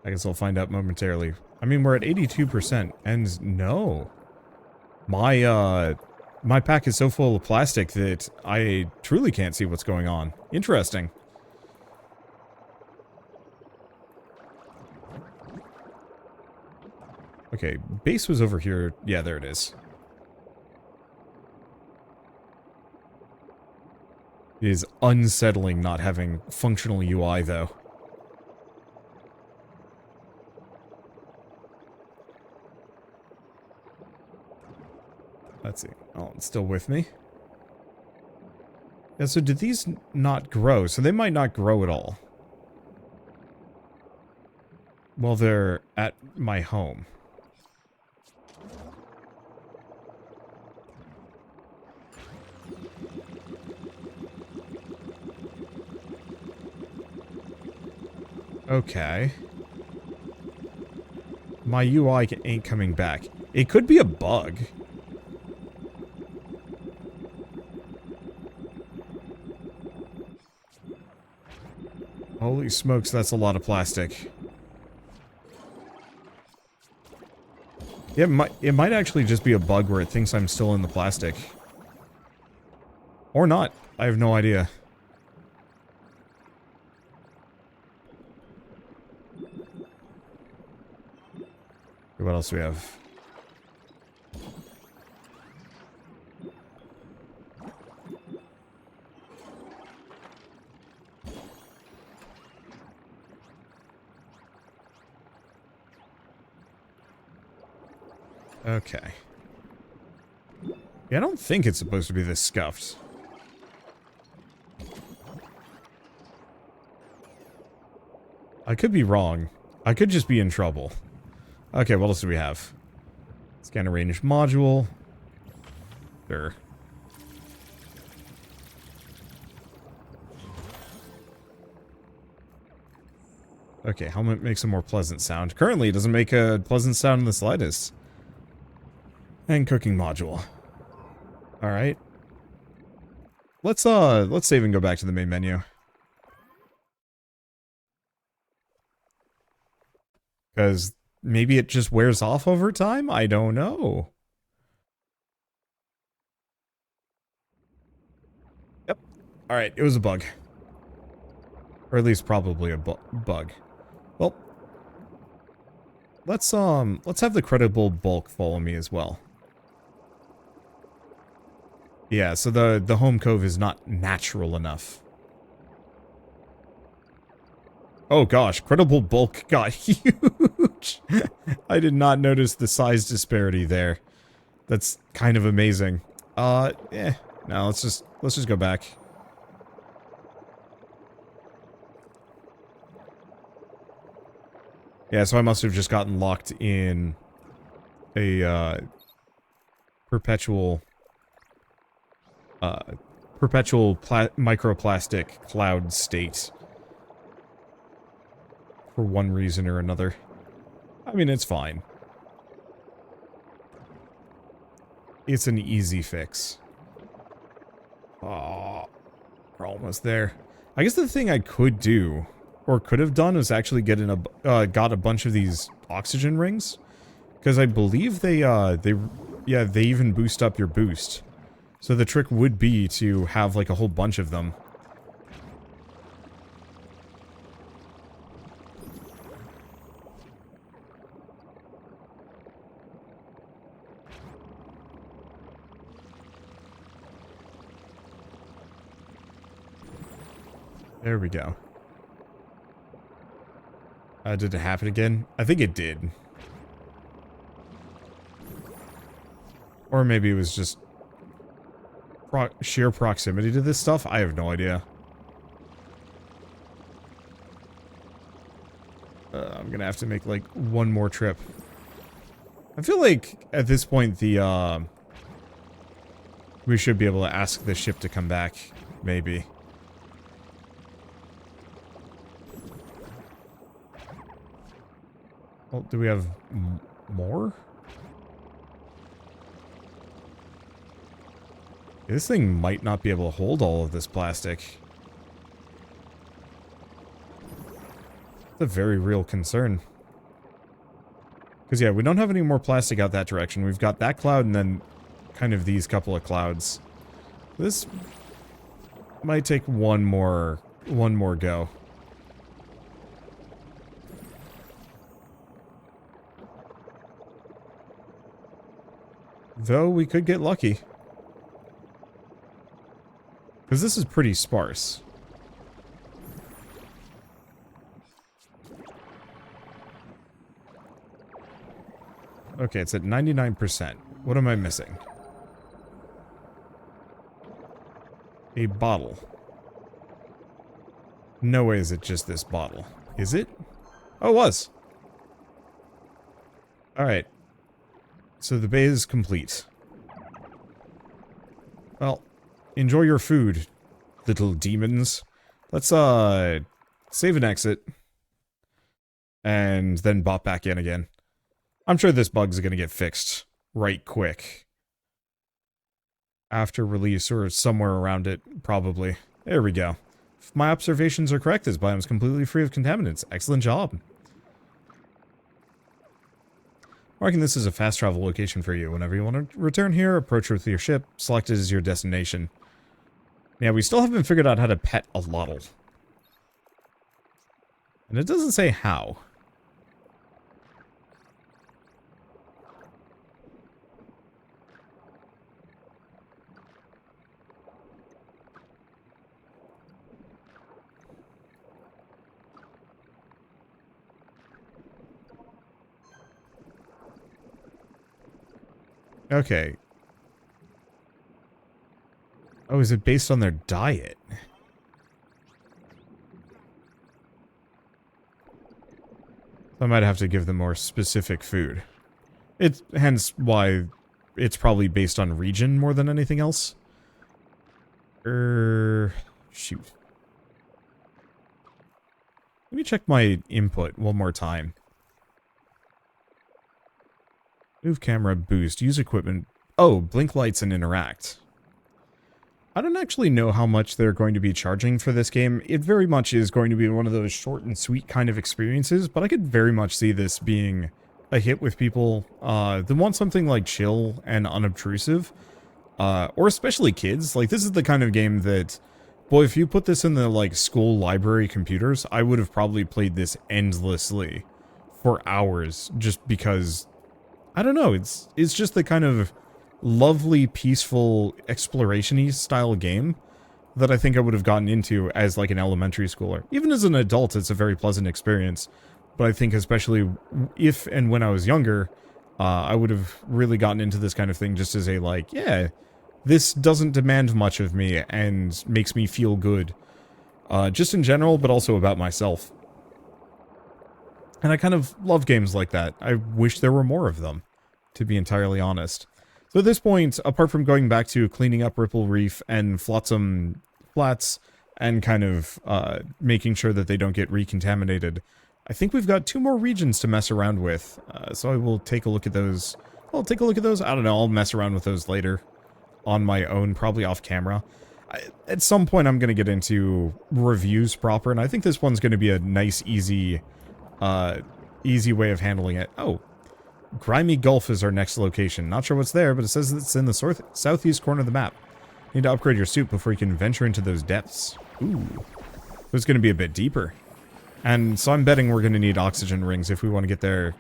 I guess I'll find out momentarily. I mean, we're at 82%, and no. My pack is so full of plastic that I truly can't see what's going on. Interesting. Okay, base was over here. Yeah, there it is. It is unsettling not having functional UI, though. Let's see. Oh, it's still with me. Yeah, so did these not grow? So they might not grow at all. Well, they're at my home. Okay. My UI ain't coming back. It could be a bug. Holy smokes, that's a lot of plastic. Yeah, it might actually just be a bug where it thinks I'm still in the plastic. Or not. I have no idea. What else do we have? Okay. Yeah, I don't think it's supposed to be this scuffed. I could be wrong. I could just be in trouble. Okay, what else do we have? Scan a range module. Sure. Okay, helmet makes a more pleasant sound. Currently, it doesn't make a pleasant sound in the slightest. And cooking module. Alright. Let's save and go back to the main menu. Because maybe it just wears off over time? I don't know. Yep. Alright, it was a bug. Or at least probably a bug. Well, let's have the credible bulk follow me as well. Yeah, so the home cove is not natural enough. Oh gosh, credible bulk got huge. I did not notice the size disparity there. That's kind of amazing. Yeah. No, let's just go back. Yeah, so I must have just gotten locked in a perpetual microplastic cloud state for one reason or another. I mean, it's fine. It's an easy fix. Oh, we're almost there. I guess the thing I could do, or could have done, was actually get got a bunch of these oxygen rings, because I believe they even boost up your boost. So the trick would be to have like a whole bunch of them. There we go. Did it happen again? I think it did. Or maybe it was just sheer proximity to this stuff? I have no idea. I'm gonna have to make, like, one more trip. I feel like, at this point, we should be able to ask the ship to come back. Maybe. Well, do we have more? This thing might not be able to hold all of this plastic. It's a very real concern. Because, yeah, we don't have any more plastic out that direction. We've got that cloud and then kind of these couple of clouds. This might take one more go. Though we could get lucky. Because this is pretty sparse. Okay, it's at 99%. What am I missing? A bottle. No way is it just this bottle. Is it? Oh, it was. Alright. So the bay is complete. Well, enjoy your food, little demons. Let's, save and exit. And then bop back in again. I'm sure this bug's gonna get fixed right quick. After release, or somewhere around it, probably. There we go. If my observations are correct, this biome is completely free of contaminants. Excellent job. Marking this as a fast travel location for you. Whenever you want to return here, approach with your ship, select it as your destination. Yeah, we still haven't figured out how to pet a Loddle. And it doesn't say how. Okay. Oh, is it based on their diet? I might have to give them more specific food. It's hence why it's probably based on region more than anything else. Shoot. Let me check my input one more time. Move camera, boost, use equipment. Oh, blink lights and interact. I don't actually know how much they're going to be charging for this game. It very much is going to be one of those short and sweet kind of experiences, but I could very much see this being a hit with people that want something like chill and unobtrusive, or especially kids. Like, this is the kind of game that, boy, if you put this in the, like, school library computers, I would have probably played this endlessly for hours, just because, I don't know, it's just the kind of lovely, peaceful, exploration-y style game that I think I would have gotten into as, like, an elementary schooler. Even as an adult, it's a very pleasant experience, but I think especially if and when I was younger, I would have really gotten into this kind of thing just as a, like, yeah, this doesn't demand much of me and makes me feel good. Just in general, but also about myself. And I kind of love games like that. I wish there were more of them, to be entirely honest. So at this point, apart from going back to cleaning up Ripple Reef and Flotsam Flats, and kind of making sure that they don't get recontaminated, I think we've got 2 more regions to mess around with. So I will take a look at those. I'll take a look at those. I don't know, I'll mess around with those later on my own, probably off camera. At some point, I'm going to get into reviews proper, and I think this one's going to be a nice, easy way of handling it. Oh, Grimy Gulf is our next location. Not sure what's there, but it says it's in the southeast corner of the map. Need to upgrade your suit before you can venture into those depths. Ooh. It's going to be a bit deeper. And so I'm betting we're going to need oxygen rings if we want to get there.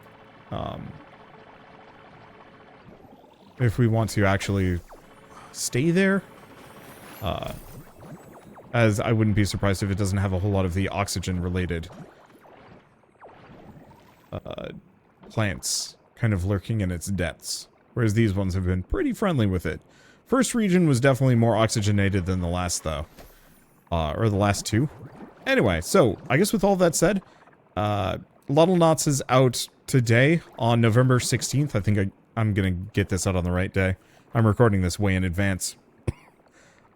If we want to actually stay there. As I wouldn't be surprised if it doesn't have a whole lot of the oxygen-related plants kind of lurking in its depths, whereas these ones have been pretty friendly with it. First region was definitely more oxygenated than the last, though. Or the last 2. Anyway, so, I guess with all that said, Loddlenauts is out today on November 16th. I think I'm gonna get this out on the right day. I'm recording this way in advance.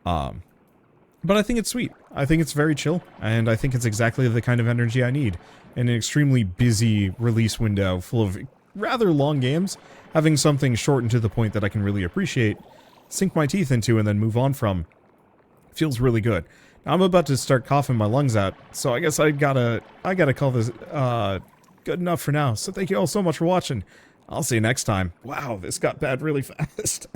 But I think it's sweet. I think it's very chill, and I think it's exactly the kind of energy I need. in an extremely busy release window full of rather long games, having something short and to the point that I can really appreciate, sink my teeth into, and then move on from, feels really good. Now, I'm about to start coughing my lungs out, so I guess I gotta call this good enough for now. So thank you all so much for watching. I'll see you next time. Wow, this got bad really fast.